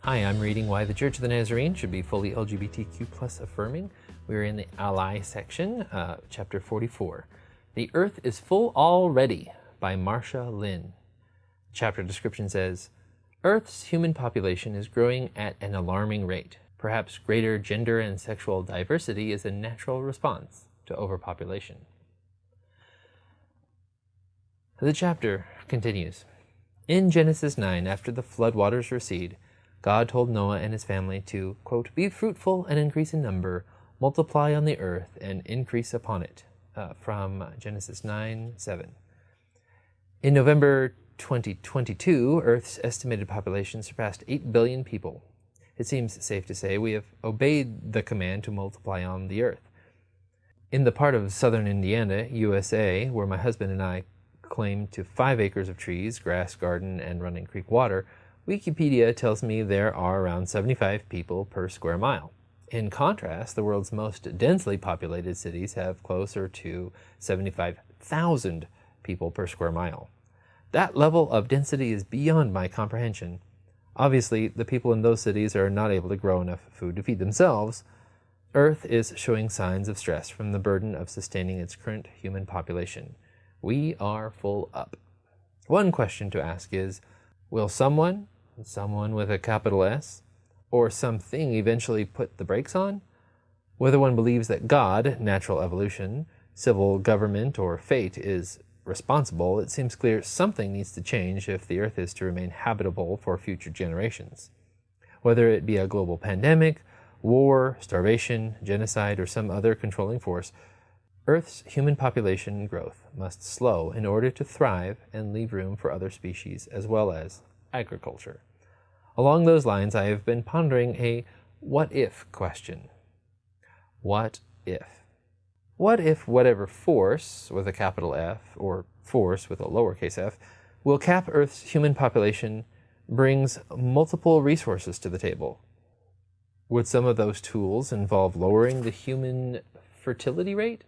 Hi, I'm reading Why the Church of the Nazarene Should Be Fully LGBTQ plus Affirming. We're in the Ally section, chapter 44. The Earth is Full Already by Marsha Lynn. Chapter description says, Earth's human population is growing at an alarming rate. Perhaps greater gender and sexual diversity is a natural response to overpopulation. The chapter continues. In Genesis 9, after the floodwaters recede, God told Noah and his family to, quote, be fruitful and increase in number, multiply on the earth and increase upon it, from Genesis 9:7. In November 2022, Earth's estimated population surpassed 8 billion people. It seems safe to say we have obeyed the command to multiply on the earth. In the part of southern Indiana, USA, where my husband and I claim to 5 acres of trees, grass garden, and running creek water, Wikipedia tells me there are around 75 people per square mile. In contrast, the world's most densely populated cities have closer to 75,000 people per square mile. That level of density is beyond my comprehension. Obviously, the people in those cities are not able to grow enough food to feed themselves. Earth is showing signs of stress from the burden of sustaining its current human population. We are full up. One question to ask is, will someone with a capital S, or something eventually put the brakes on? Whether one believes that God, natural evolution, civil government, or fate is responsible, it seems clear something needs to change if the earth is to remain habitable for future generations. Whether it be a global pandemic, war, starvation, genocide, or some other controlling force, Earth's human population growth must slow in order to thrive and leave room for other species as well as agriculture. Along those lines, I have been pondering a what-if question. What if? What if whatever force, with a capital F, or force with a lowercase f, will cap Earth's human population brings multiple resources to the table? Would some of those tools involve lowering the human fertility rate?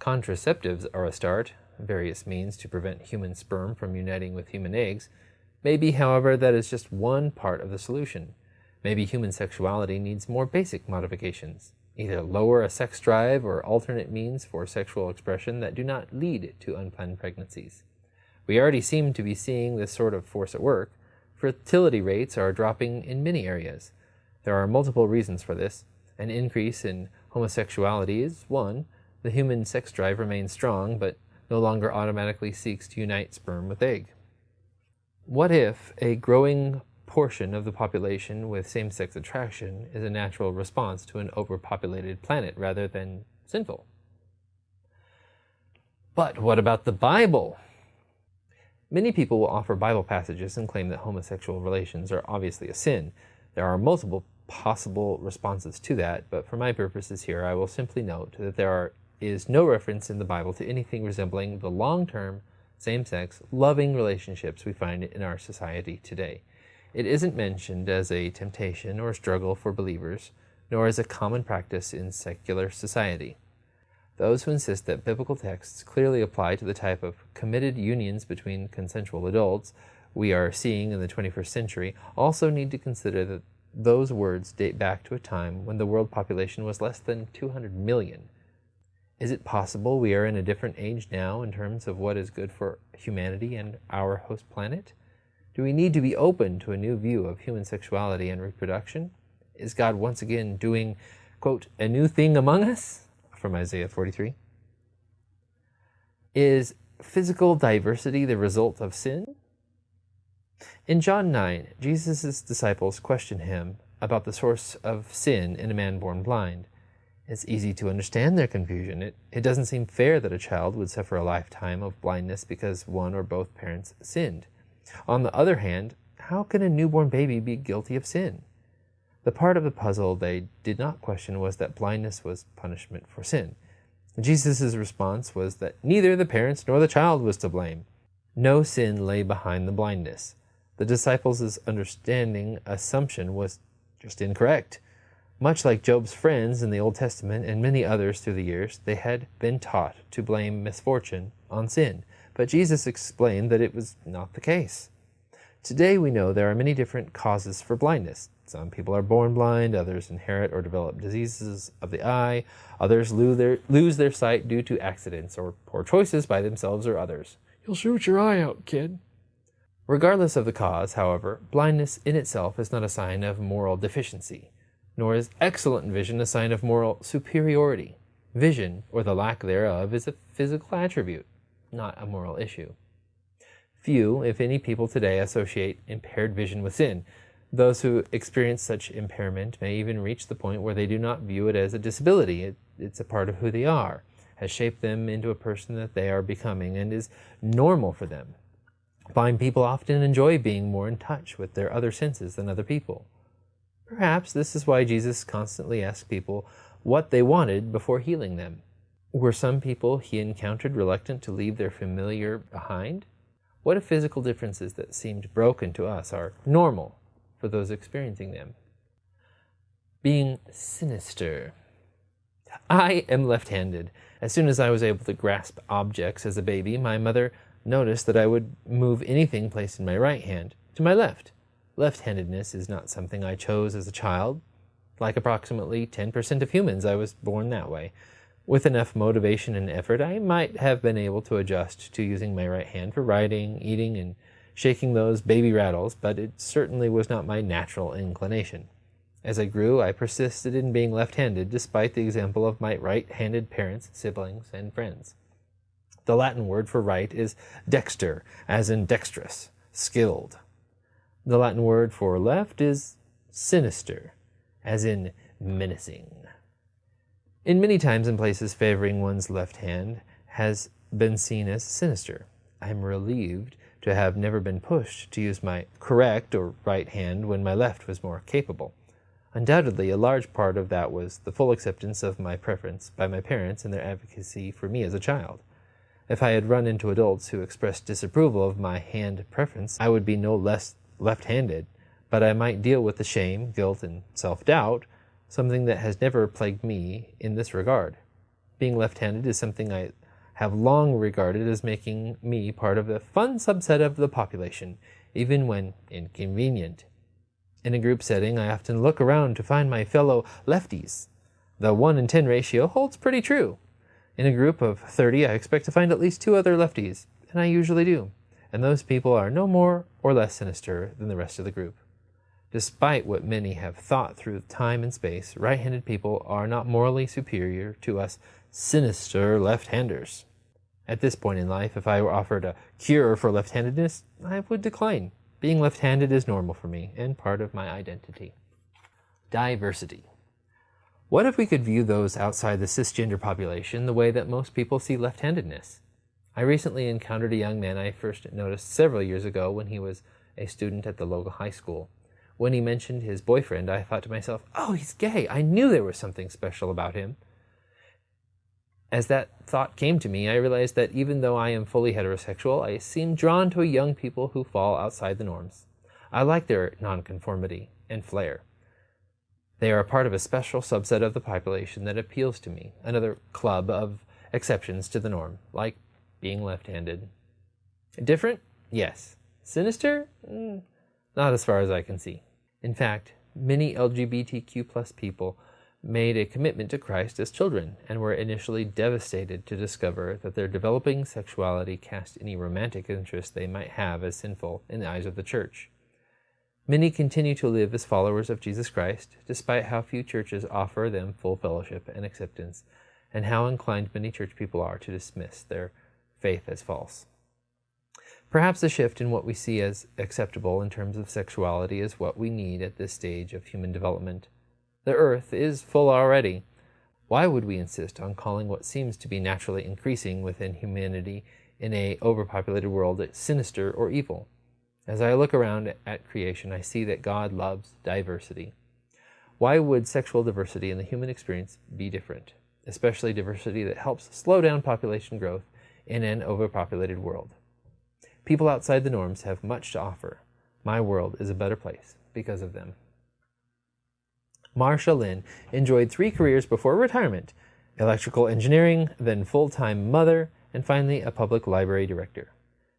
Contraceptives are a start, various means to prevent human sperm from uniting with human eggs. Maybe, however, that is just one part of the solution. Maybe human sexuality needs more basic modifications, either lower a sex drive or alternate means for sexual expression that do not lead to unplanned pregnancies. We already seem to be seeing this sort of force at work. Fertility rates are dropping in many areas. There are multiple reasons for this. An increase in homosexuality is one. The human sex drive remains strong, but no longer automatically seeks to unite sperm with egg. What if a growing portion of the population with same-sex attraction is a natural response to an overpopulated planet rather than sinful? But what about the Bible? Many people will offer Bible passages and claim that homosexual relations are obviously a sin. There are multiple possible responses to that, but for my purposes here, I will simply note that there is no reference in the Bible to anything resembling the long-term, same-sex, loving relationships we find in our society today. It isn't mentioned as a temptation or struggle for believers, nor as a common practice in secular society. Those who insist that biblical texts clearly apply to the type of committed unions between consensual adults we are seeing in the 21st century also need to consider that those words date back to a time when the world population was less than 200 million. Is it possible we are in a different age now in terms of what is good for humanity and our host planet? Do we need to be open to a new view of human sexuality and reproduction? Is God once again doing, quote, a new thing among us? From Isaiah 43. Is physical diversity the result of sin? In John 9, Jesus' disciples question him about the source of sin in a man born blind. It's easy to understand their confusion. It doesn't seem fair that a child would suffer a lifetime of blindness because one or both parents sinned. On the other hand, how can a newborn baby be guilty of sin? The part of the puzzle they did not question was that blindness was punishment for sin. Jesus' response was that neither the parents nor the child was to blame. No sin lay behind the blindness. The disciples' understanding assumption was just incorrect. Much like Job's friends in the Old Testament and many others through the years, they had been taught to blame misfortune on sin. But Jesus explained that it was not the case. Today we know there are many different causes for blindness. Some people are born blind, others inherit or develop diseases of the eye, others lose their sight due to accidents or poor choices by themselves or others. You'll shoot your eye out, kid. Regardless of the cause, however, blindness in itself is not a sign of moral deficiency, nor is excellent vision a sign of moral superiority. Vision, or the lack thereof, is a physical attribute, not a moral issue. Few, if any, people today associate impaired vision with sin. Those who experience such impairment may even reach the point where they do not view it as a disability. It's a part of who they are, has shaped them into a person that they are becoming, and is normal for them. Blind people often enjoy being more in touch with their other senses than other people. Perhaps this is why Jesus constantly asked people what they wanted before healing them. Were some people he encountered reluctant to leave their familiar behind? What if physical differences that seemed broken to us are normal for those experiencing them? Being sinister. I am left-handed. As soon as I was able to grasp objects as a baby, my mother noticed that I would move anything placed in my right hand to my left. Left-handedness is not something I chose as a child. Like approximately 10% of humans, I was born that way. With enough motivation and effort, I might have been able to adjust to using my right hand for writing, eating, and shaking those baby rattles, but it certainly was not my natural inclination. As I grew, I persisted in being left-handed, despite the example of my right-handed parents, siblings, and friends. The Latin word for right is dexter, as in dexterous, skilled. The Latin word for left is sinister, as in menacing. In many times and places, favoring one's left hand has been seen as sinister. I am relieved to have never been pushed to use my correct or right hand when my left was more capable. Undoubtedly, a large part of that was the full acceptance of my preference by my parents and their advocacy for me as a child. If I had run into adults who expressed disapproval of my hand preference, I would be no less left-handed, but I might deal with the shame, guilt, and self-doubt, something that has never plagued me in this regard. Being left-handed is something I have long regarded as making me part of the fun subset of the population, even when inconvenient. In a group setting, I often look around to find my fellow lefties. The 1 in 10 ratio holds pretty true. In a group of 30, I expect to find at least 2 other lefties, and I usually do. And those people are no more or less sinister than the rest of the group. Despite what many have thought through time and space, right-handed people are not morally superior to us sinister left-handers. At this point in life, if I were offered a cure for left-handedness, I would decline. Being left-handed is normal for me and part of my identity. Diversity. What if we could view those outside the cisgender population the way that most people see left-handedness? I recently encountered a young man I first noticed several years ago when he was a student at the local high school. When he mentioned his boyfriend, I thought to myself, oh, he's gay. I knew there was something special about him. As that thought came to me, I realized that even though I am fully heterosexual, I seem drawn to young people who fall outside the norms. I like their nonconformity and flair. They are a part of a special subset of the population that appeals to me, another club of exceptions to the norm, like being left-handed. Different? Yes. Sinister? Not as far as I can see. In fact, many LGBTQ+ people made a commitment to Christ as children and were initially devastated to discover that their developing sexuality cast any romantic interest they might have as sinful in the eyes of the church. Many continue to live as followers of Jesus Christ, despite how few churches offer them full fellowship and acceptance, and how inclined many church people are to dismiss their faith as false. Perhaps a shift in what we see as acceptable in terms of sexuality is what we need at this stage of human development. The earth is full already. Why would we insist on calling what seems to be naturally increasing within humanity in an overpopulated world sinister or evil? As I look around at creation, I see that God loves diversity. Why would sexual diversity in the human experience be different, especially diversity that helps slow down population growth in an overpopulated world? People outside the norms have much to offer. My world is a better place because of them. Marsha Lynn enjoyed 3 careers before retirement: electrical engineering, then full-time mother, and finally a public library director.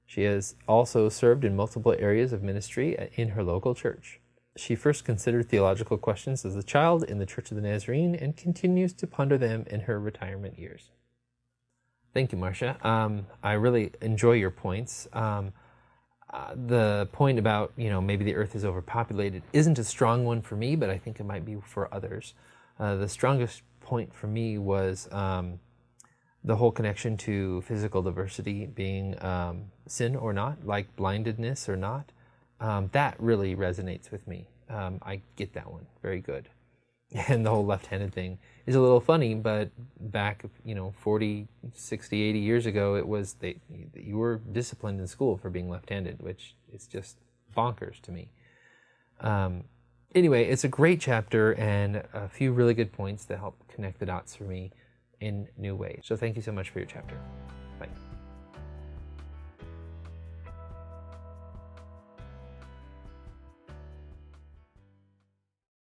She has also served in multiple areas of ministry in her local church. She first considered theological questions as a child in the Church of the Nazarene and continues to ponder them in her retirement years. Thank you, Marsha. I really enjoy your points. The point about, maybe the earth is overpopulated isn't a strong one for me, but I think it might be for others. The strongest point for me was the whole connection to physical diversity being sin or not, like blindedness or not. That really resonates with me. I get that one. Very good. And the whole left-handed thing is a little funny, but back, 40, 60, 80 years ago, it was you were disciplined in school for being left-handed, which is just bonkers to me. Anyway, it's a great chapter and a few really good points that help connect the dots for me in new ways. So thank you so much for your chapter.